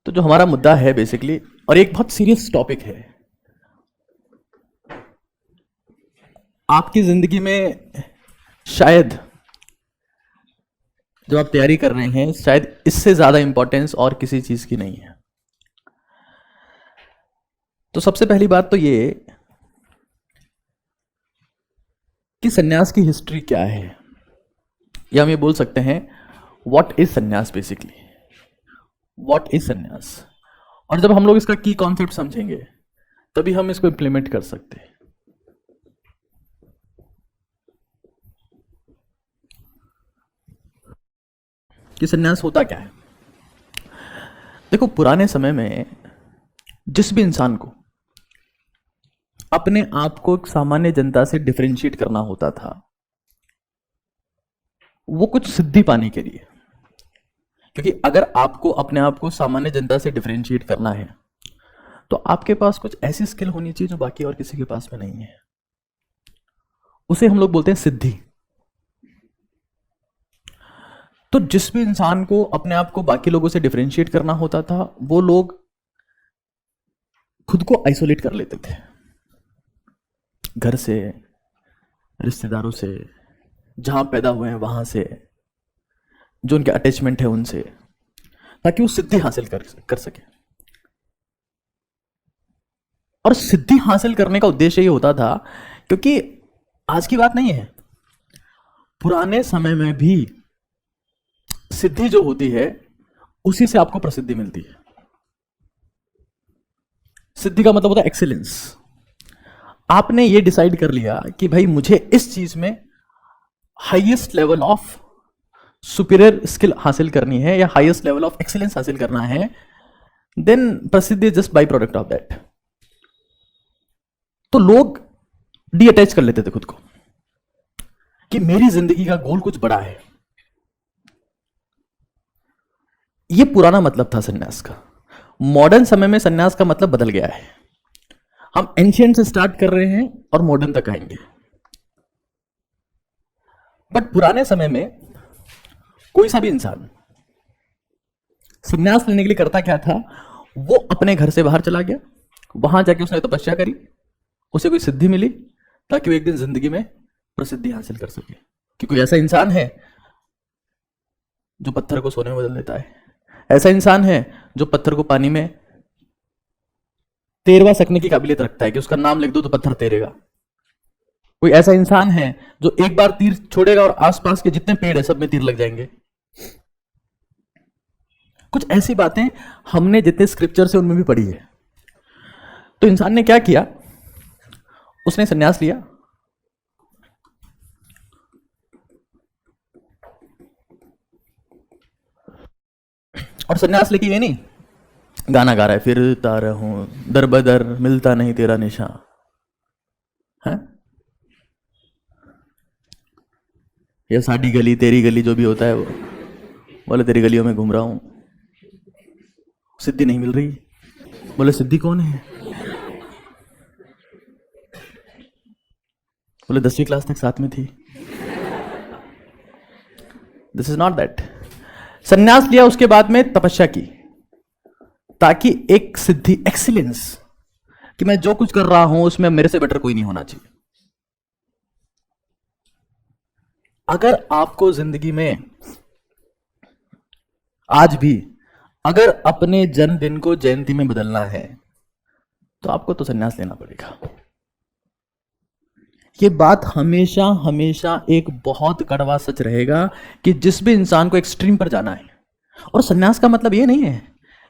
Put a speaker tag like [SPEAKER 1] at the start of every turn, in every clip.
[SPEAKER 1] तो जो हमारा मुद्दा है बेसिकली, और एक बहुत सीरियस टॉपिक है आपकी जिंदगी में, शायद जब आप तैयारी कर रहे हैं, शायद इससे ज्यादा इंपॉर्टेंस और किसी चीज की नहीं है। तो सबसे पहली बात तो ये कि सन्यास की हिस्ट्री क्या है, या हम ये बोल सकते हैं व्हाट इज सन्यास बेसिकली, व्हाट इज सन्यास। और जब हम लोग इसका की कॉन्सेप्ट समझेंगे तभी हम इसको इंप्लीमेंट कर सकते हैं। कि सन्यास होता क्या है। देखो, पुराने समय में जिस भी इंसान को अपने आप को एक सामान्य जनता से डिफरेंशिएट करना होता था, वो कुछ सिद्धि पाने के लिए, क्योंकि अगर आपको अपने आप को सामान्य जनता से डिफरेंशिएट करना है तो आपके पास कुछ ऐसी स्किल होनी चाहिए जो बाकी और किसी के पास में नहीं है। उसे हम लोग बोलते हैं सिद्धि। तो जिस भी इंसान को अपने आप को बाकी लोगों से डिफरेंशिएट करना होता था, वो लोग खुद को आइसोलेट कर लेते थे, घर से, रिश्तेदारों से, जहां पैदा हुए हैं वहां से, जो उनके अटैचमेंट है उनसे, ताकि वो सिद्धि हासिल कर सके। और सिद्धि हासिल करने का उद्देश्य ये होता था, क्योंकि आज की बात नहीं है, पुराने समय में भी सिद्धि जो होती है उसी से आपको प्रसिद्धि मिलती है। सिद्धि का मतलब होता है एक्सीलेंस। आपने ये डिसाइड कर लिया कि भाई मुझे इस चीज में highest level of superior skill हासिल करनी है या हाईएस्ट लेवल ऑफ एक्सीलेंस हासिल करना है, देन प्रसिद्धि just by product of that. तो लोग डी अटैच कर लेते थे खुद को कि मेरी जिंदगी का गोल कुछ बड़ा है। ये पुराना मतलब था सन्यास का। मॉडर्न समय में सन्यास का मतलब बदल गया है। हम एंशिएंट से स्टार्ट कर रहे हैं और मॉडर्न तक आएंगे। बट पुराने समय में कोई सा भी इंसान सन्यास लेने के लिए करता क्या था, वो अपने घर से बाहर चला गया, वहां जाके उसने तपस्या करी, उसे कोई सिद्धि मिली, ताकि वो एक दिन जिंदगी में प्रसिद्धि हासिल कर सके। कि कोई ऐसा इंसान है जो पत्थर को सोने में बदल देता है, ऐसा इंसान है जो पत्थर को पानी में तैरवा सकने की काबिलियत रखता है कि उसका नाम लिख दो तो पत्थर तैरेगा। कोई ऐसा इंसान है जो एक बार तीर छोड़ेगा और आसपास के जितने पेड़ है सब में तीर लग जाएंगे। कुछ ऐसी बातें हमने जितने स्क्रिप्चर से उनमें भी पढ़ी है। तो इंसान ने क्या किया, उसने सन्यास लिया। और सन्यास लेके ये नहीं गाना गा रहा है, फिरता रहूं दर बदर मिलता नहीं तेरा निशान है, या साडी गली तेरी गली जो भी होता है वो, बोले तेरी गलियों में घूम रहा हूं, सिद्धि नहीं मिल रही। बोले सिद्धि कौन है? बोले 10वीं क्लास तक साथ में थी। This is not that. सन्यास लिया, उसके बाद में तपस्या की, ताकि एक सिद्धि, एक्सीलेंस, कि मैं जो कुछ कर रहा हूं उसमें मेरे से बेटर कोई नहीं होना चाहिए। अगर आपको जिंदगी में आज भी अगर अपने जन्मदिन को जयंती में बदलना है तो आपको तो सन्यास लेना पड़ेगा। ये बात हमेशा हमेशा एक बहुत कड़वा सच रहेगा कि जिस भी इंसान को एक्सट्रीम पर जाना है, और सन्यास का मतलब ये नहीं है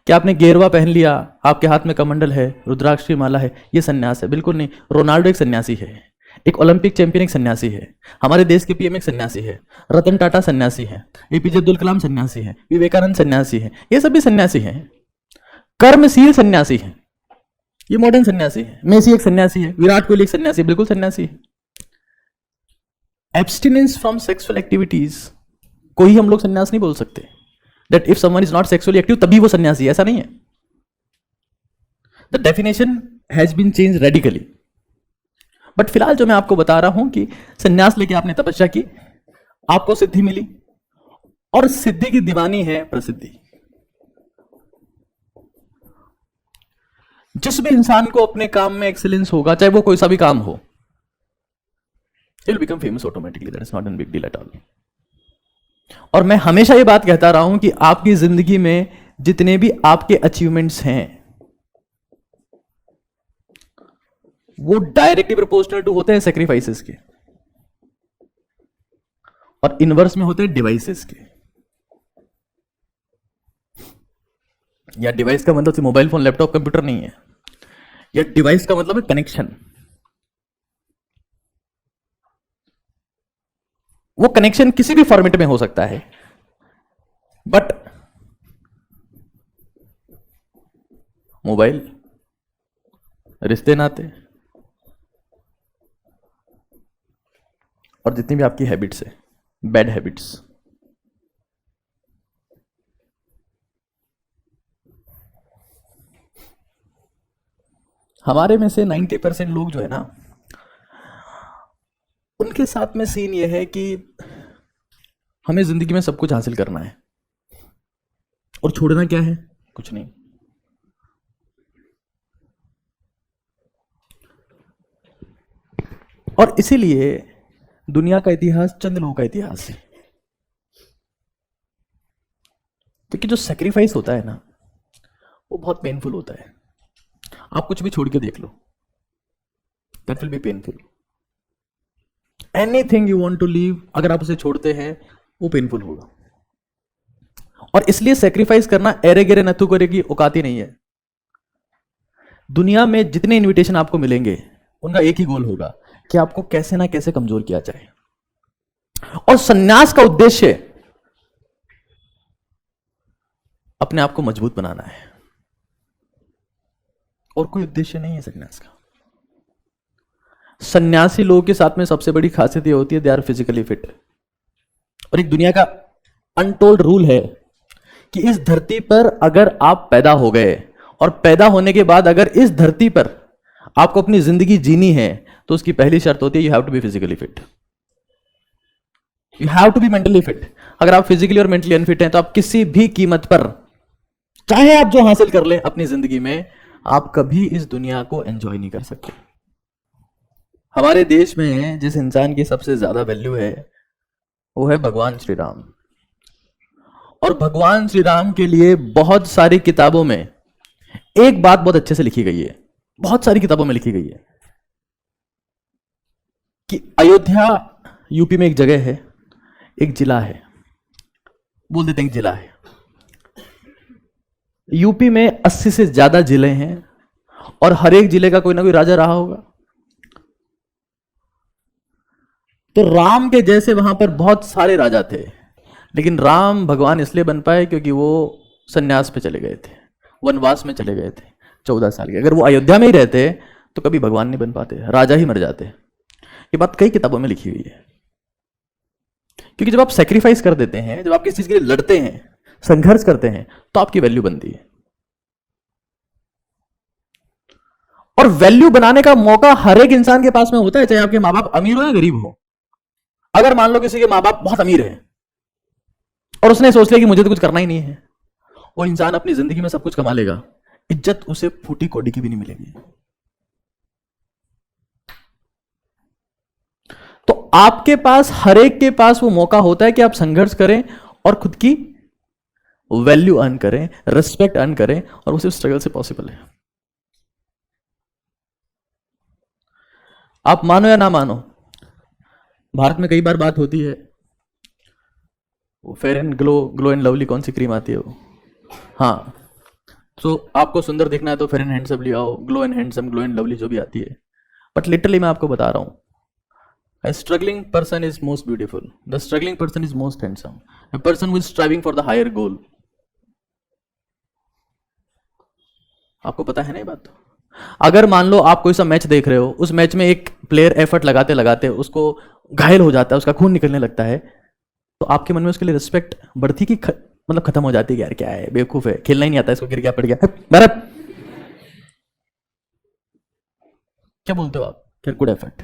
[SPEAKER 1] कि आपने गेरुआ पहन लिया, आपके हाथ में कमंडल है, रुद्राक्ष की माला है, ये सन्यास है, बिल्कुल नहीं। रोनाल्डो एक सन्यासी है, एक ओलंपिक चैंपियन एक सन्यासी है, हमारे देश के पीएम एक सन्यासी है, रतन टाटा सन्यासी है, एपीजे अब्दुल कलाम सन्यासी है, विवेकानंद सन्यासी है, ये सभी सन्यासी हैं। कर्मशील सन्यासी है, ये मॉडर्न सन्यासी है। मेसी एक सन्यासी है, विराट कोहली एक सन्यासी है, बिल्कुल सन्यासी है। एब्स्टिनेंस फ्रॉम सेक्सुअल एक्टिविटीज को ही हम लोग सन्यास नहीं बोल सकते। That if someone is not sexually active तभी वो सन्यासी है, ऐसा नहीं है। The definition has been change radically. But फिलहाल जो मैं आपको बता रहा हूं कि सन्यास लेके आपने तपस्या की, आपको सिद्धि मिली, और सिद्धि की दीवानी है प्रसिद्धि। जिस भी इंसान को अपने काम में एक्सीलेंस होगा, चाहे वो कोई सा भी काम हो, he'll become famous automatically. That is not a big deal at all. और मैं हमेशा ये बात कहता रहा हूं कि आपकी जिंदगी में जितने भी आपके अचीवमेंट्स हैं वो डायरेक्टली प्रोपोर्शनल टू होते हैं सेक्रीफाइसेस के, और इनवर्स में होते हैं डिवाइसेस के। या डिवाइस का मतलब सिर्फ मोबाइल फोन, लैपटॉप, कंप्यूटर नहीं है। या डिवाइस का मतलब है कनेक्शन। वो कनेक्शन किसी भी फॉर्मेट में हो सकता है, बट मोबाइल, रिश्ते नाते और जितनी भी आपकी हैबिट्स है, बैड हैबिट्स, हमारे में से 90% लोग जो है ना, उनके साथ में सीन ये है कि हमें जिंदगी में सब कुछ हासिल करना है और छोड़ना क्या है, कुछ नहीं। और इसीलिए दुनिया का इतिहास चंद लोगों का इतिहास है, क्योंकि जो सेक्रीफाइस होता है ना वो बहुत पेनफुल होता है। आप कुछ भी छोड़ के देख लो, that will be painful. Anything you want to leave, अगर आप उसे छोड़ते हैं वो पेनफुल होगा। और इसलिए सेक्रीफाइस करना एरे गिरे नथु करे की औकात ही नहीं है। दुनिया में जितने इनविटेशन आपको मिलेंगे उनका एक ही गोल होगा कि आपको कैसे ना कैसे कमजोर किया जाए। और सन्यास का उद्देश्य अपने आप को मजबूत बनाना है, और कोई उद्देश्य नहीं है सन्यास का। सन्यासी लोगों के साथ में सबसे बड़ी खासियत यह होती है, दे आर फिजिकली फिट। और एक दुनिया का अनटोल्ड रूल है कि इस धरती पर अगर आप पैदा हो गए और पैदा होने के बाद अगर इस धरती पर आपको अपनी जिंदगी जीनी है तो उसकी पहली शर्त होती है you have to be physically fit, you have to be mentally fit. अगर आप फिजिकली और मेंटली अनफिट हैं तो आप किसी भी कीमत पर, चाहे आप जो हासिल कर लें अपनी जिंदगी में, आप कभी इस दुनिया को एंजॉय नहीं कर सकते। हमारे देश में जिस इंसान की सबसे ज्यादा वैल्यू है वो है भगवान श्री राम। और भगवान श्री राम के लिए बहुत सारी किताबों में एक बात बहुत अच्छे से लिखी गई है, बहुत सारी किताबों में लिखी गई है कि अयोध्या यूपी में एक जगह है, एक जिला है, बोल देते हैं एक जिला है। यूपी में 80 से ज्यादा जिले हैं और हर एक जिले का कोई ना कोई राजा रहा होगा। तो राम के जैसे वहां पर बहुत सारे राजा थे, लेकिन राम भगवान इसलिए बन पाए क्योंकि वो सन्यास पे चले गए थे, वनवास में चले गए थे 14 साल के। अगर वो अयोध्या में ही रहते तो कभी भगवान नहीं बन पाते, राजा ही मर जाते। ये बात कई किताबों में लिखी हुई है। क्योंकि जब आप सेक्रीफाइस कर देते हैं, जब आप किसी चीज के लिए लड़ते हैं, संघर्ष करते हैं, तो आपकी वैल्यू बनती है। और वैल्यू बनाने का मौका हर एक इंसान के पास में होता है, चाहे आपके माँ बाप अमीर हो या गरीब हो। अगर मान लो किसी के माँ बाप बहुत अमीर है और उसने सोच लिया कि मुझे तो कुछ करना ही नहीं है, वो इंसान अपनी जिंदगी में सब कुछ कमा लेगा, इज्जत उसे फूटी कोडी की भी नहीं मिलेगी। तो आपके पास, हर एक के पास वो मौका होता है कि आप संघर्ष करें और खुद की वैल्यू अर्न करें, रिस्पेक्ट अर्न करें, और वो सिर्फ स्ट्रगल से पॉसिबल है। आप मानो या ना मानो, भारत में कई बार बात होती है वो fair and glow and lovely, कौन सी क्रीम आती है वो, हाँ। तो आपको सुंदर दिखना है तो फेयर एंड हैंडसम ले आओ, glow and handsome, glow and lovely जो भी आती है। बट लिटरली मैं आपको बता रहा हूं, a struggling person is most beautiful, the struggling person is most handsome, a person who is striving for the higher goal। आपको पता है ना ये बात। तो अगर मान लो आप कोई सा मैच देख रहे हो, उस मैच में एक प्लेयर एफर्ट लगाते लगाते उसको घायल हो जाता है, उसका खून निकलने लगता है, तो आपके मन में उसके लिए रिस्पेक्ट बढ़ती कि मतलब खत्म हो जाती है कि यार क्या है, बेवकूफ है, खेलना ही नहीं आता, इसको गिर गया, पड़ गया, भरत क्या बोलते हो आप, good effort,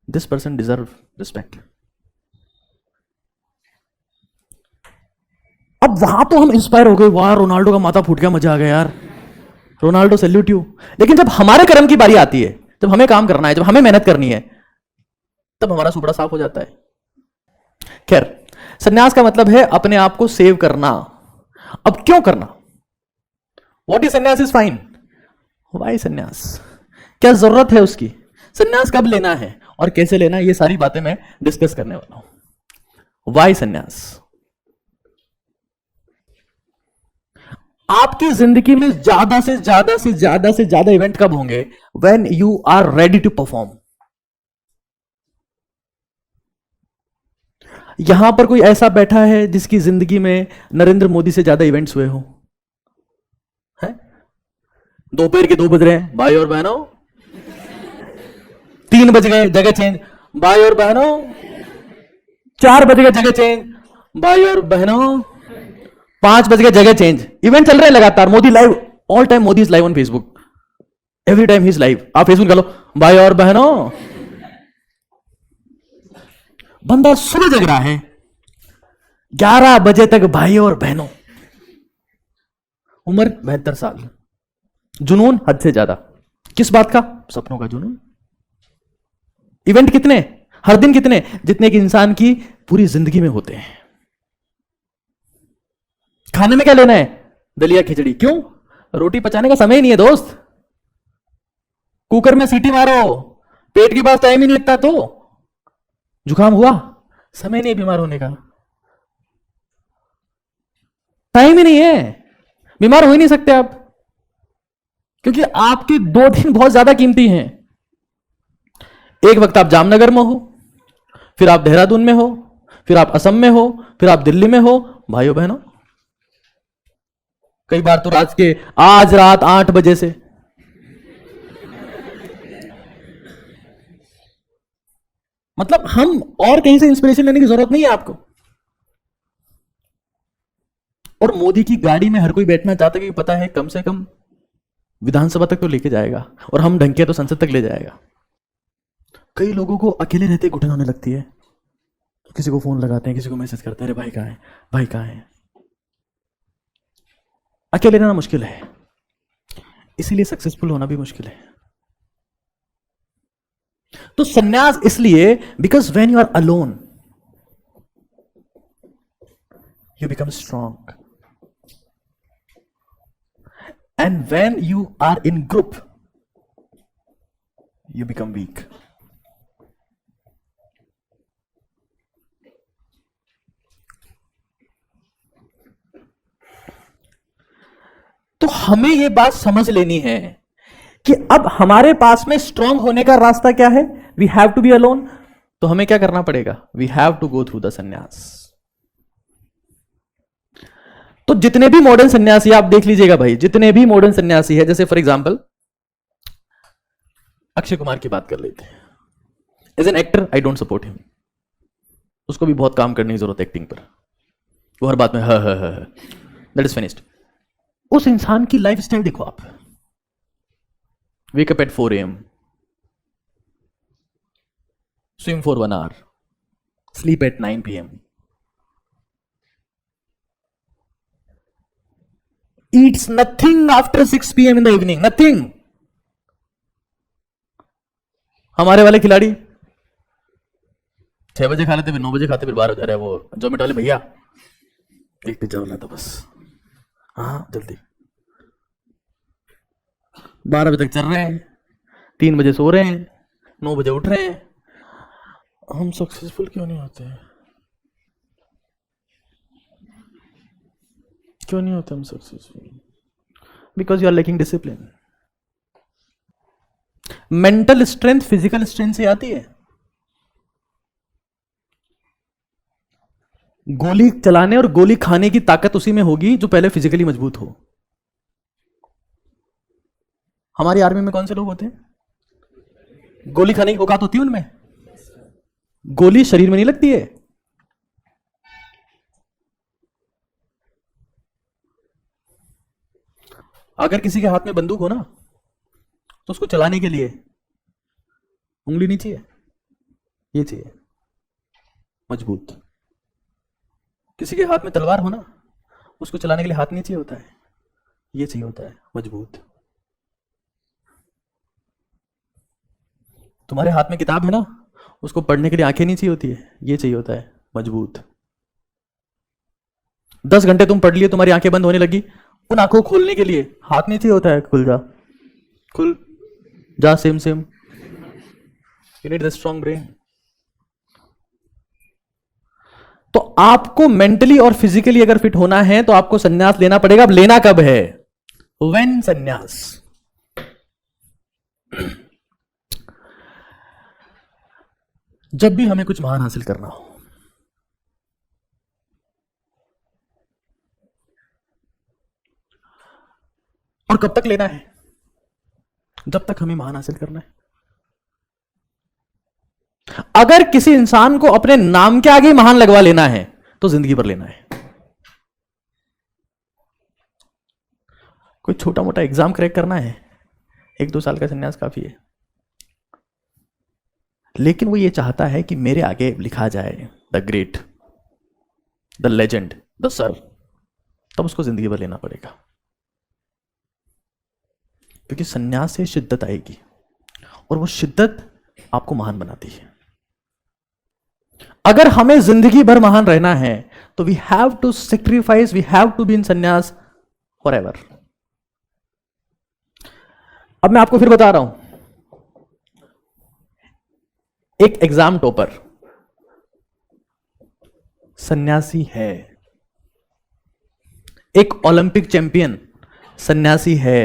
[SPEAKER 1] this person deserve respect. अब वहां तो हम इंस्पायर हो गए, वाह रोनाल्डो का माथा फूट गया, मजा आ गया यार, रोनाल्डो सैल्यूट यू। लेकिन जब हमारे कर्म की बारी आती है, जब हमें काम करना है, जब हमें मेहनत करनी है, तब हमारा सुपड़ा साफ हो जाता है। खैर, सन्यास का मतलब है अपने आप को सेव करना। अब क्यों करना? वॉट इज सन्यास इज फाइन, वाई सन्यास, क्या जरूरत है उसकी, सन्यास कब लेना है और कैसे लेना है, ये सारी बातें मैं डिस्कस करने वाला हूं। वाई सन्यास? आपकी जिंदगी में ज्यादा से ज्यादा से ज्यादा से ज्यादा इवेंट कब होंगे? When you are ready to perform. यहां पर कोई ऐसा बैठा है जिसकी जिंदगी में नरेंद्र मोदी से ज्यादा इवेंट्स हुए हो? है? दोपहर के 2 बज रहे हैं भाई और बहनों, 3 बज गए जगह चेंज भाई और बहनों, 4 बज गए जगह चेंज भाई और बहनों, 5 बज गए जगह चेंज। इवेंट चल रहे हैं लगातार। Modi live, all time Modi is live on Facebook, every time he is live. आप फेसबुक कर लो, भाई और बहनों। बंदा सुबह जग रहा है 11 बजे तक भाई और बहनों, उम्र 72 साल, जुनून हद से ज्यादा। किस बात का? सपनों का जुनून। इवेंट कितने? हर दिन कितने? जितने कि इंसान की पूरी जिंदगी में होते हैं। खाने में क्या लेना है? दलिया खिचड़ी। क्यों? रोटी पचाने का समय ही नहीं है दोस्त। कुकर में सीटी मारो, पेट के पास टाइम ही नहीं लगता। तो जुकाम हुआ, समय नहीं बीमार होने का, टाइम ही नहीं है, बीमार हो ही नहीं सकते आप, क्योंकि आपके 2 दिन बहुत ज्यादा कीमती हैं। एक वक्त आप जामनगर में हो, फिर आप देहरादून में हो, फिर आप असम में हो, फिर आप दिल्ली में हो। भाइयों बहनों, कई बार तो आज रात 8 बजे से मतलब हम और कहीं से इंस्पिरेशन लेने की जरूरत नहीं है आपको। और मोदी की गाड़ी में हर कोई बैठना चाहता है, कि पता है कम से कम विधानसभा तक तो लेके जाएगा, और हम ढंग के तो संसद तक ले जाएगा। कई लोगों को अकेले रहते घुटन होने लगती है, तो किसी को फोन लगाते हैं, किसी को मैसेज करते हैं, अरे भाई कहाँ है, भाई कहाँ है। अकेले रहना मुश्किल है, इसीलिए सक्सेसफुल होना भी मुश्किल है। तो सन्यास इसलिए, because when you are alone you become strong, and when you are in group you become weak. तो हमें यह बात समझ लेनी है कि अब हमारे पास में स्ट्रांग होने का रास्ता क्या है? We have to be alone. तो हमें क्या करना पड़ेगा? We have to go through the सन्यास। तो जितने भी मॉडर्न सन्यासी आप देख लीजिएगा भाई, जितने भी मॉडर्न सन्यासी है, जैसे फॉर एग्जांपल अक्षय कुमार की बात कर लेते हैं। As an actor I don't support him, उसको भी बहुत काम करने की जरूरत है एक्टिंग पर। वो हर बात में दैट इज फिनिश्ड। उस इंसान की लाइफ स्टाइल देखो आप, wake up at 4 a.m, swim for 1 hour, sleep at 9 p.m, eats nothing after 6 p.m in the evening, nothing। हमारे वाले खिलाड़ी 6 बजे खा लेते, फिर 9 बजे खाते, फिर 12 हो जा रहा है। वो जोमेटो वाले भैया, एक पिज्जा वाला था बस, हाँ जल्दी। 12 बजे तक चल रहे हैं, 3 बजे सो रहे हैं, 9 बजे उठ रहे हैं। हम सक्सेसफुल क्यों नहीं होते? क्यों नहीं होते हम successful? Because you are lacking discipline. Mental strength physical strength से आती है। गोली चलाने और गोली खाने की ताकत उसी में होगी जो पहले फिजिकली मजबूत हो। हमारी आर्मी में कौन से लोग होते हैं? गोली खाने की औकात होती है उनमें। गोली शरीर में नहीं लगती है। अगर किसी के हाथ में बंदूक हो ना, तो उसको चलाने के लिए उंगली नहीं चाहिए, ये चाहिए मजबूत। किसी के हाथ में तलवार हो ना, उसको चलाने के लिए हाथ नहीं चाहिए होता है, ये चाहिए होता है मजबूत। तुम्हारे हाथ में किताब है ना, उसको पढ़ने के लिए आंखें नहीं चाहिए होती है, ये चाहिए होता है मजबूत। 10 घंटे तुम पढ़ लिए, तुम्हारी आंखें बंद होने लगी, उन आंखों को खोलने के लिए हाथ नहीं चाहिए होता है, खुल जा, खुल जा, same same. You need the strong brain. तो आपको मेंटली और फिजिकली अगर फिट होना है तो आपको संन्यास लेना पड़ेगा। अब लेना कब है? व्हेन संन्यास। जब भी हमें कुछ महान हासिल करना हो। और कब तक लेना है? जब तक हमें महान हासिल करना है। अगर किसी इंसान को अपने नाम के आगे महान लगवा लेना है तो जिंदगी भर लेना है। कोई छोटा मोटा एग्जाम क्रैक करना है, 1-2 साल का संन्यास काफी है। लेकिन वो ये चाहता है कि मेरे आगे लिखा जाए the great, the legend, the sir, तब उसको जिंदगी भर लेना पड़ेगा। क्योंकि संन्यास से शिद्दत आएगी और वो शिद्दत आपको महान बनाती है। अगर हमें जिंदगी भर महान रहना है तो we have to sacrifice, we have to be in संन्यास फॉर एवर। अब मैं आपको फिर बता रहा हूं, एक एग्जाम टॉपर सन्यासी है, एक ओलंपिक चैंपियन सन्यासी है,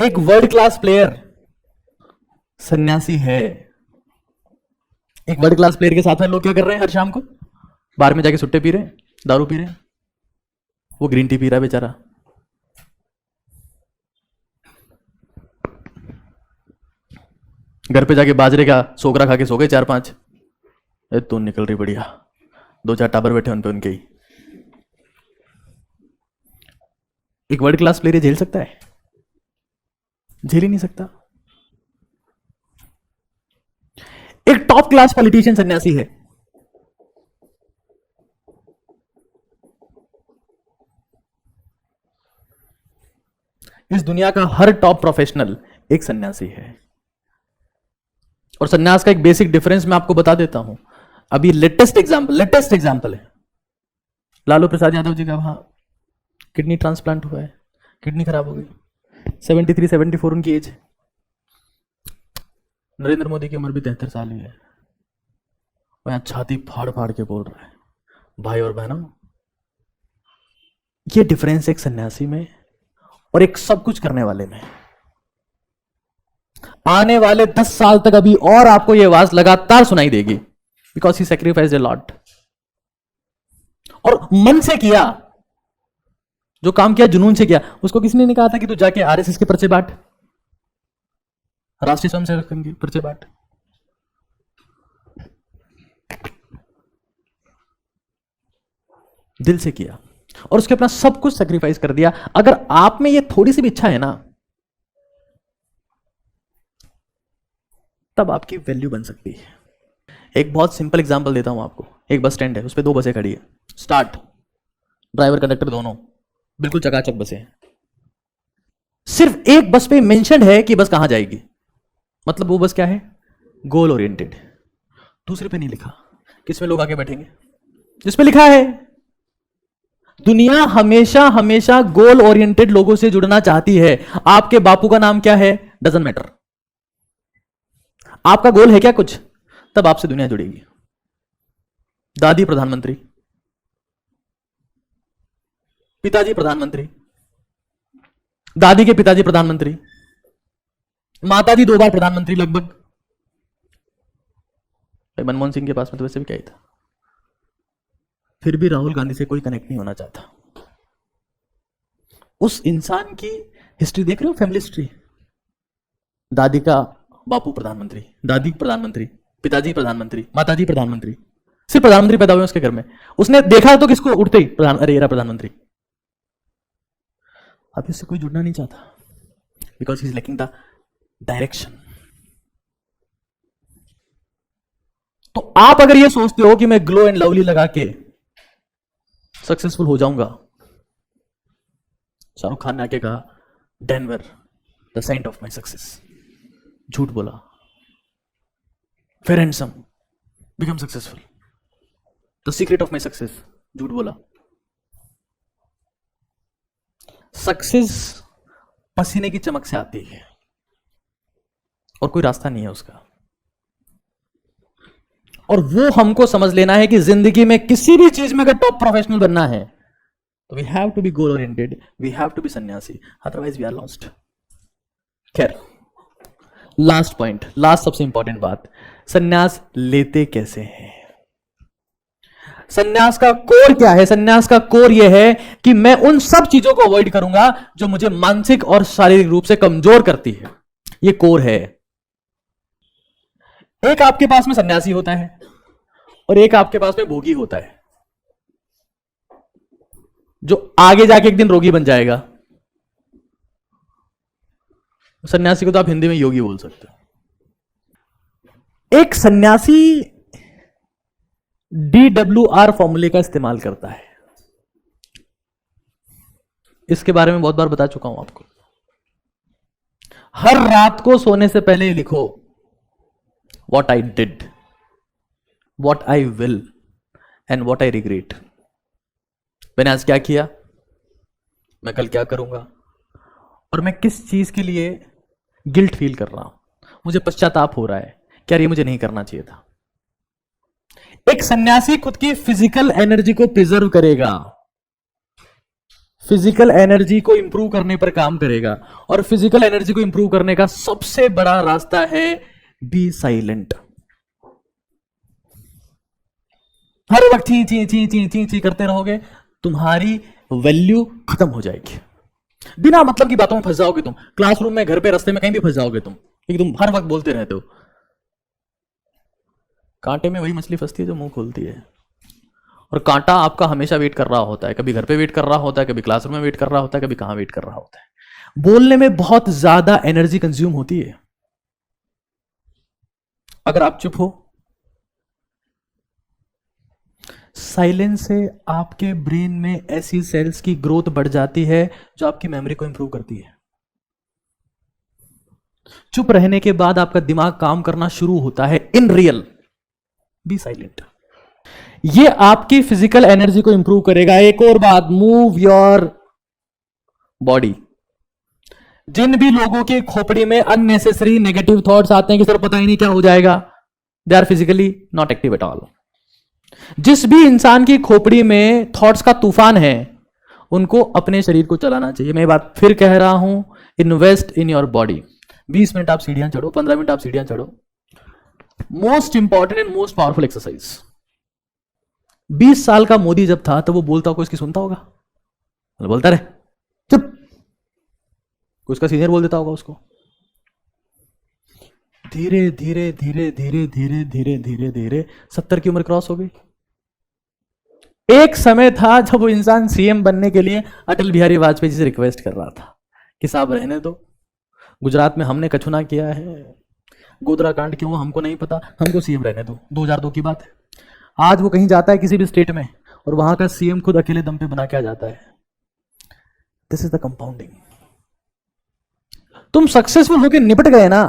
[SPEAKER 1] एक वर्ल्ड क्लास प्लेयर सन्यासी है। एक वर्ल्ड क्लास प्लेयर के साथ में लोग क्या कर रहे हैं? हर शाम को बार में जाके सुट्टे पी रहे हैं, दारू पी रहे हैं, वो ग्रीन टी पी रहा है बेचारा। घर पे जाके बाजरे का सोकरा खा के सो गए 4-5। तो निकल रही बढ़िया, 2-4 टाबर बैठे उन पे उनके ही। एक वर्ल्ड क्लास प्लेयर झेल सकता है? झेल ही नहीं सकता। एक टॉप क्लास पॉलिटिशियन सन्यासी है। इस दुनिया का हर टॉप प्रोफेशनल एक सन्यासी है। और सन्यास का एक बेसिक डिफरेंस मैं आपको बता देता हूं। अभी लेटेस्ट एग्जांपल है लालू प्रसाद यादव जी का। वहां किडनी ट्रांसप्लांट हुआ है, किडनी खराब हो गई, 73-74 उनकी एज है। नरेंद्र मोदी की उम्र भी 73 साल ही है। वो यहां छाती फाड़ फाड़ के बोल रहा है, भाई और बहनों, ये डिफरेंस एक सन्यासी में और एक सब कुछ करने वाले में। आने वाले 10 साल तक अभी और आपको यह आवाज लगातार सुनाई देगी, because he sacrifice a lot. और मन से किया, जो काम किया जुनून से किया। उसको किसने नहीं कहा था कि तू जाके आरएसएस के पर्चे बांट, राष्ट्रीय स्वयंसेवक संघ के पर्चे बांट। दिल से किया और उसके अपना सब कुछ सैक्रिफाइस कर दिया। अगर आप में ये थोड़ी सी भी इच्छा है ना, तब आपकी वैल्यू बन सकती है। एक बहुत सिंपल एग्जांपल देता हूं आपको। एक बस स्टैंड है, उस पर 2 बसें खड़ी है, स्टार्ट, ड्राइवर कंडक्टर दोनों बिल्कुल चकाचक बसें हैं। सिर्फ एक बस पे मेंशन है कि बस कहां जाएगी, मतलब वो बस क्या है? Goal oriented. दूसरे पे नहीं लिखा। किसमें लोग आके बैठेंगे? जिस पे लिखा है। दुनिया हमेशा हमेशा गोल ओरिएंटेड लोगों से जुड़ना चाहती है। आपके बापू का नाम क्या है? Doesn't matter. आपका गोल है क्या कुछ? तब आपसे दुनिया जुड़ेगी। दादी प्रधानमंत्री, पिताजी प्रधानमंत्री, दादी के पिताजी प्रधानमंत्री, माताजी 2 बार प्रधानमंत्री लगभग। मनमोहन सिंह के पास में तो वैसे भी क्या ही था। फिर भी राहुल गांधी से कोई कनेक्ट नहीं होना चाहता। उस इंसान की हिस्ट्री देख रहे हो, फैमिली हिस्ट्री। दादी का बापू प्रधानमंत्री, दादी प्रधानमंत्री, पिताजी प्रधानमंत्री, माताजी प्रधानमंत्री, सिर्फ प्रधानमंत्री पैदा हुए उसके घर में। उसने देखा तो किसको? उठते ही अरे येरा प्रधानमंत्री। अब इससे कोई जुड़ना नहीं चाहता, because he is lacking the direction. तो आप अगर ये सोचते हो कि मैं ग्लो एंड लवली लगा के सक्सेसफुल हो जाऊंगा, शाहरुख खान ने आके कहा, Denver the saint of my success, झूठ बोला। Fair handsome, become successful, the secret of my success, झूठ बोला। सक्सेस पसीने की चमक से आती है और कोई रास्ता नहीं है उसका। और वो हमको समझ लेना है कि जिंदगी में किसी भी चीज में अगर टॉप प्रोफेशनल बनना है तो we have to be goal oriented, we have to be सन्यासी, अदरवाइज वी आर लॉस्ट। खैर, लास्ट पॉइंट, लास्ट सबसे इंपॉर्टेंट बात, सन्यास लेते कैसे हैं। सन्यास का कोर क्या है? सन्यास का कोर यह है कि मैं उन सब चीजों को अवॉइड करूंगा जो मुझे मानसिक और शारीरिक रूप से कमजोर करती है। यह कोर है। एक आपके पास में सन्यासी होता है और एक आपके पास में भोगी होता है, जो आगे जाके एक दिन रोगी बन जाएगा। सन्यासी को तो आप हिंदी में योगी बोल सकते हो। एक सन्यासी DWR फॉर्मूले का इस्तेमाल करता है। इसके बारे में बहुत बार बता चुका हूं आपको। हर रात को सोने से पहले लिखो, what I did, what I will and what I regret। मैंने आज क्या किया, मैं कल क्या करूंगा, और मैं किस चीज के लिए गिल्ट फील कर रहा हूं, मुझे पश्चाताप हो रहा है, क्या ये मुझे नहीं करना चाहिए था। एक सन्यासी खुद की फिजिकल एनर्जी को प्रिजर्व करेगा, फिजिकल एनर्जी को इंप्रूव करने पर काम करेगा, और फिजिकल एनर्जी को इंप्रूव करने का सबसे बड़ा रास्ता है बी साइलेंट। हर वक्त ची ची ची ची ची ची करते रहोगे, तुम्हारी वैल्यू खत्म हो जाएगी। बिना मतलब की बातों में फंस जाओगे तुम, क्लासरूम में, घर पे, रास्ते में, कहीं भी फंस जाओगे तुम, क्योंकि तुम हर वक्त बोलते रहते हो। कांटे में वही मछली फंसती है जो मुंह खोलती है, और कांटा आपका हमेशा वेट कर रहा होता है। कभी घर पे वेट कर रहा होता है, कभी क्लासरूम में वेट कर रहा होता है, कभी कहां वेट कर रहा होता है। बोलने में बहुत ज्यादा एनर्जी कंज्यूम होती है। अगर आप चुप हो, साइलेंस से आपके ब्रेन में ऐसी सेल्स की ग्रोथ बढ़ जाती है जो आपकी मेमोरी को इंप्रूव करती है। चुप रहने के बाद आपका दिमाग काम करना शुरू होता है इन रियल। B silent. ये आपकी फिजिकल एनर्जी को इंप्रूव करेगा। एक और बात, मूव योर बॉडी। जिन भी लोगों के खोपड़ी में अननेसेसरी नेगेटिव थॉट्स आते हैं कि सर पता ही नहीं क्या हो जाएगा, they are physically not active at all. जिस भी इंसान की खोपड़ी में थॉट्स का तूफान है, उनको अपने शरीर को चलाना चाहिए। मैं बात फिर कह रहा हूं, invest in your body. 20 minute आप सीढ़ियां चढ़ो, 15 मिनट आप सीढ़ियां चढ़ो। Most important and most powerful exercise. 20 साल का मोदी जब था तो वो बोलता को इसकी सुनता होगा, बोलता रहे चुप, कोई उसका सीनियर बोल देता होगा उसको। धीरे धीरे धीरे धीरे धीरे धीरे धीरे धीरे 70 की उम्र क्रॉस हो गई। एक समय था जब वो इंसान सीएम बनने के लिए अटल बिहारी वाजपेयी जी से रिक्वेस्ट कर रहा था कि साहब रहने दो, गुजरात में हमने कछुना किया है, गोधरा कांड क्यों हमको नहीं पता, हमको सीएम रहने दो। 2002 की बात है। आज वो कहीं जाता है किसी भी स्टेट में और वहां का सीएम खुद अकेले दम पे बना के आ जाता है। This is the compounding. तुम सक्सेसफुल होकर निपट गए ना।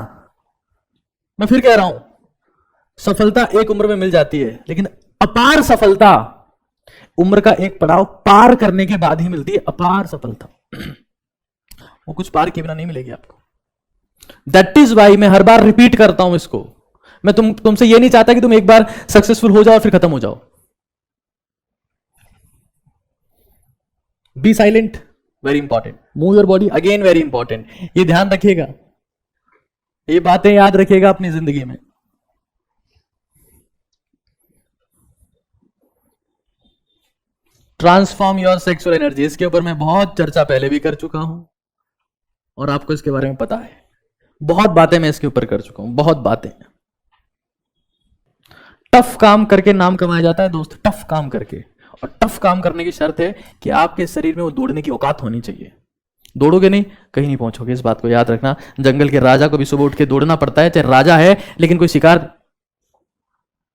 [SPEAKER 1] मैं फिर कह रहा हूं, सफलता एक उम्र में मिल जाती है, लेकिन अपार सफलता उम्र का एक पड़ाव पार करने के बाद ही मिलती है। अपार सफलता वो कुछ पार किए बिना नहीं मिलेगी आपको। दैट इज वाई मैं हर बार रिपीट करता हूं इसको। मैं तुमसे ये नहीं चाहता कि तुम एक बार सक्सेसफुल हो जाओ और फिर खत्म हो जाओ। Be silent, very important. Move your body, again very important. ये ध्यान रखिएगा, ये बातें याद रखिएगा अपनी जिंदगी में। ट्रांसफॉर्म योर सेक्सुअल एनर्जी, इसके ऊपर मैं बहुत चर्चा पहले भी कर चुका हूं और आपको इसके बारे में पता है। बहुत बातें मैं इसके ऊपर कर चुका हूं, बहुत बातें। टफ काम करके नाम कमाया जाता है दोस्त, टफ काम करके। और टफ काम करने की शर्त है कि आपके शरीर में वो दौड़ने की औकात होनी चाहिए। दौड़ोगे नहीं, कहीं नहीं पहुंचोगे। इस बात को याद रखना। जंगल के राजा को भी सुबह उठ के दौड़ना पड़ता है, चाहे राजा है, लेकिन कोई शिकार,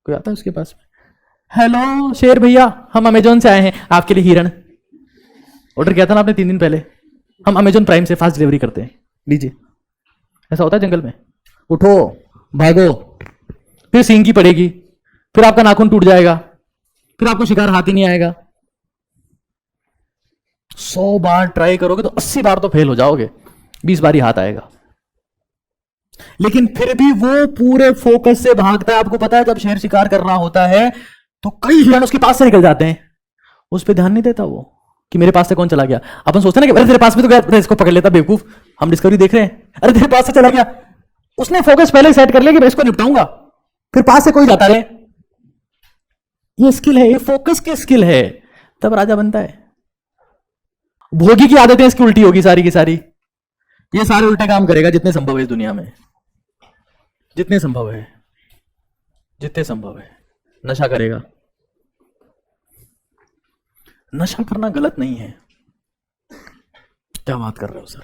[SPEAKER 1] कोई आता है उसके पास में, हेलो शेर भैया, हम अमेजोन से आए हैं, आपके लिए हिरण ऑर्डर किया था ना आपने 3 दिन पहले, हम अमेजन प्राइम से फास्ट डिलीवरी करते हैं, लीजिए। ऐसा होता है जंगल में? उठो, भागो, फिर सींग की पड़ेगी, फिर आपका नाखून टूट जाएगा, फिर आपको शिकार हाथ ही नहीं आएगा। 100 बार ट्राई करोगे तो 80 बार तो फेल हो जाओगे, 20 बार ही हाथ आएगा। लेकिन फिर भी वो पूरे फोकस से भागता है। आपको पता है जब शेर शिकार कर रहा होता है तो कई हिरण उसके पास से निकल जाते हैं, उस पर ध्यान नहीं देता वो कि मेरे पास से कौन चला गया। अपन सोचते हैं ना कि अरे तेरे पास भी तो गया, इसको पकड़ लेता बेवकूफ, हम डिस्कवरी देख रहे हैं, अरे तेरे पास से चला गया। उसने फोकस पहले सेट कर लिया कि मैं इसको निपटाऊंगा, फिर पास से कोई जाता रहे। ये स्किल है, ये फोकस की स्किल है, तब राजा बनता है। भोगी की आदतें इसकी उल्टी होगी सारी की सारी, ये सारे उल्टे काम करेगा जितने संभव है इस दुनिया में, जितने संभव है, जितने संभव है। नशा करेगा। नशा करना गलत नहीं है। क्या बात कर रहे हो सर?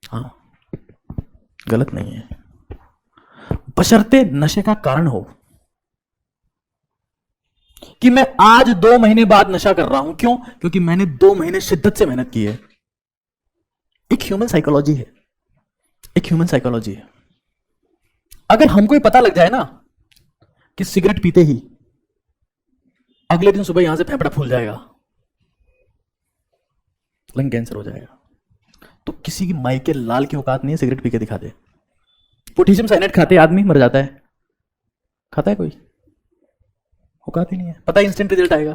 [SPEAKER 1] हाँ, गलत नहीं है, बशर्ते नशे का कारण हो। कि मैं आज 2 महीने बाद नशा कर रहा हूं, क्यों? क्योंकि मैंने 2 महीने शिद्दत से मेहनत की है। एक ह्यूमन साइकोलॉजी है, एक ह्यूमन साइकोलॉजी है। अगर हमको ही पता लग जाए ना कि सिगरेट पीते ही अगले दिन सुबह यहां से फेफड़ा फूल जाएगा, लंग कैंसर हो जाएगा, तो किसी की माई के लाल की औकात नहीं है सिगरेट पी के दिखा दे। पोटेशियम साइनाइड खाते आदमी मर जाता है, खाता है कोई? औकात ही नहीं है, पता है इंस्टेंट रिजल्ट आएगा।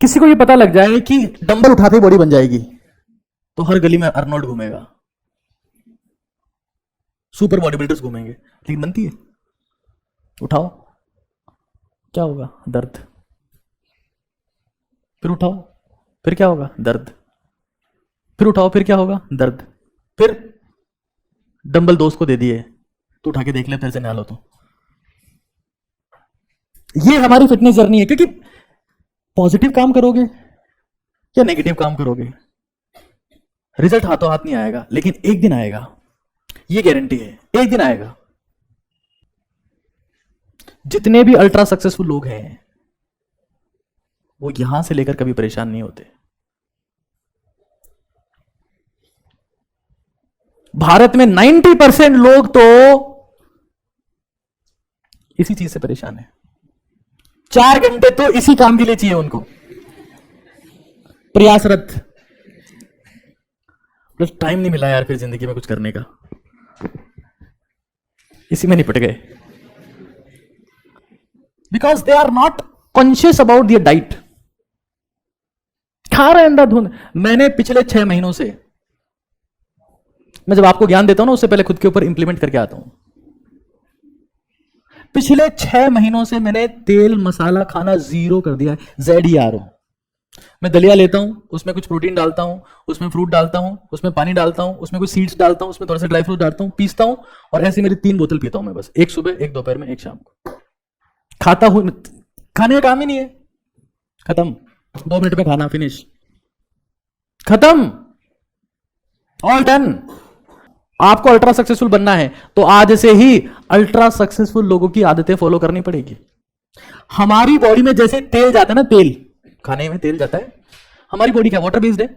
[SPEAKER 1] किसी को ये पता लग जाए कि डंबल उठाते ही बॉडी बन जाएगी, तो हर गली में अर्नोल्ड घूमेगा, सुपर बॉडी बिल्डर्स घूमेंगे, लेकिन बनती है? उठाओ, क्या होगा? दर्द। फिर उठाओ, फिर क्या होगा? दर्द। फिर उठाओ, फिर क्या होगा? दर्द। फिर डंबल दोस्त को दे दिए, तो उठा के देख ले, फिर से नहा लो। तो ये हमारी फिटनेस जर्नी है, क्योंकि पॉजिटिव काम करोगे या नेगेटिव काम करोगे, रिजल्ट हाथों हाथ नहीं आएगा, लेकिन एक दिन आएगा, ये गारंटी है, एक दिन आएगा। जितने भी अल्ट्रा सक्सेसफुल लोग हैं वो यहां से लेकर कभी परेशान नहीं होते। भारत में 90% लोग तो इसी चीज से परेशान है। 4 घंटे तो इसी काम के लिए चाहिए उनको, प्रयासरत। बस टाइम नहीं मिला यार फिर जिंदगी में कुछ करने का, इसी में निपट गए। Because they are not conscious about their diet. खा रहे अंधाधुंध। मैंने पिछले 6 महीनों से, मैं जब आपको ज्ञान देता हूं ना उससे पहले खुद के ऊपर इंप्लीमेंट करके आता हूं। पिछले 6 महीनों से मैंने तेल मसाला खाना 0 कर दिया है, ZERO। मैं दलिया लेता हूं, उसमें कुछ प्रोटीन डालता हूं, उसमें फ्रूट डालता हूं, उसमें पानी डालता हूं, उसमें कुछ सीड्स डालता हूं, उसमें थोड़ा सा ड्राई फ्रूट डालता हूं, पीसता हूं, और ऐसे मेरी 3 बोतल पीता हूं मैं बस, एक सुबह, एक दोपहर में, एक शाम को। खाता हूं, खाने का काम ही नहीं है, खत्म। 2 मिनट में खाना फिनिश, खत्म, ऑल डन। आपको अल्ट्रा सक्सेसफुल बनना है तो आज से ही अल्ट्रा सक्सेसफुल लोगों की आदतें फॉलो करनी पड़ेगी। हमारी बॉडी में जैसे तेल जाता है ना, तेल खाने में तेल जाता है, हमारी बॉडी क्या वाटर बेस्ड है?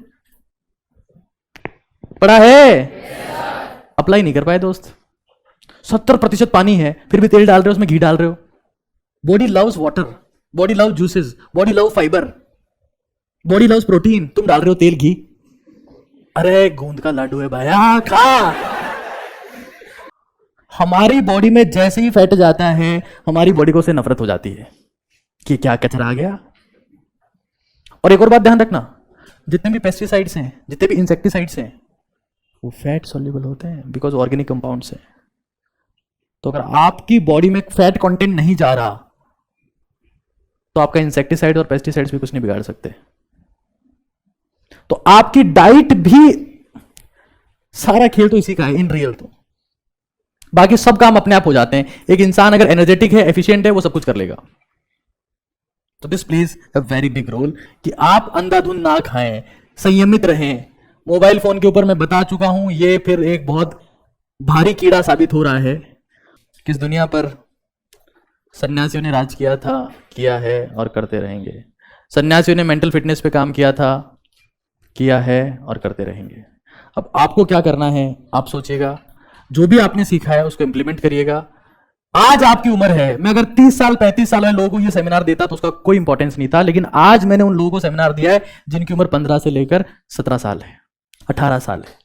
[SPEAKER 1] पड़ा है? अप्लाई नहीं कर पाए दोस्त। 70% पानी है, फिर भी तेल डाल रहे हो, उसमें घी डाल रहे हो। Body loves water, body love juices, body love fibre, body loves protein. तुम डाल रहे हो तेल घी। अरे गूंद का लाडू है भाया, खा। हमारी बॉडी में जैसे ही फैट जाता है, हमारी बॉडी को उससे नफरत हो जाती है कि क्या कचरा आ गया। और एक और बात ध्यान रखना, जितने भी पेस्टिसाइड्स हैं, जितने भी इंसेक्टिसाइड्स हैं, वो फैट सॉल्युबल होते हैं, बिकॉज ऑर्गेनिक कंपाउंड्स हैं। तो अगर आपकी बॉडी में फैट कंटेंट नहीं जा रहा तो आपका इंसेक्टिसाइड और पेस्टिसाइड्स भी कुछ नहीं बिगाड़ सकते। तो आपकी डाइट भी, सारा खेल तो इसी का है इन रियल। तो बाकी सब काम अपने आप हो जाते हैं। एक इंसान अगर एनर्जेटिक है, एफिशिएंट है, वो सब कुछ कर लेगा। तो this plays a very big role कि आप अंधाधुंध ना खाएं, संयमित रहें। मोबाइल फोन के ऊपर मैं बता चुका हूं, ये फिर एक बहुत भारी कीड़ा साबित हो रहा है। किस दुनिया पर सन्यासियों ने राज किया था, किया है और करते रहेंगे। सन्यासियों ने मेंटल फिटनेस पे काम किया था, किया है और करते रहेंगे। अब आपको क्या करना है, आप सोचिएगा, जो भी आपने सीखा है उसको इंप्लीमेंट करिएगा। आज आपकी उम्र है, मैं अगर 30 साल 35 साल वाले लोगों को ये सेमिनार देता तो उसका कोई इंपॉर्टेंस नहीं था, लेकिन आज मैंने उन लोगों को सेमिनार दिया है जिनकी उम्र 15 से लेकर 17 साल है, 18 साल है।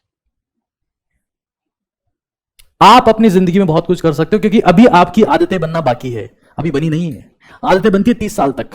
[SPEAKER 1] आप अपनी जिंदगी में बहुत कुछ कर सकते हो, क्योंकि अभी आपकी आदतें बनना बाकी है, अभी बनी नहीं है। आदतें बनती है 30 साल तक।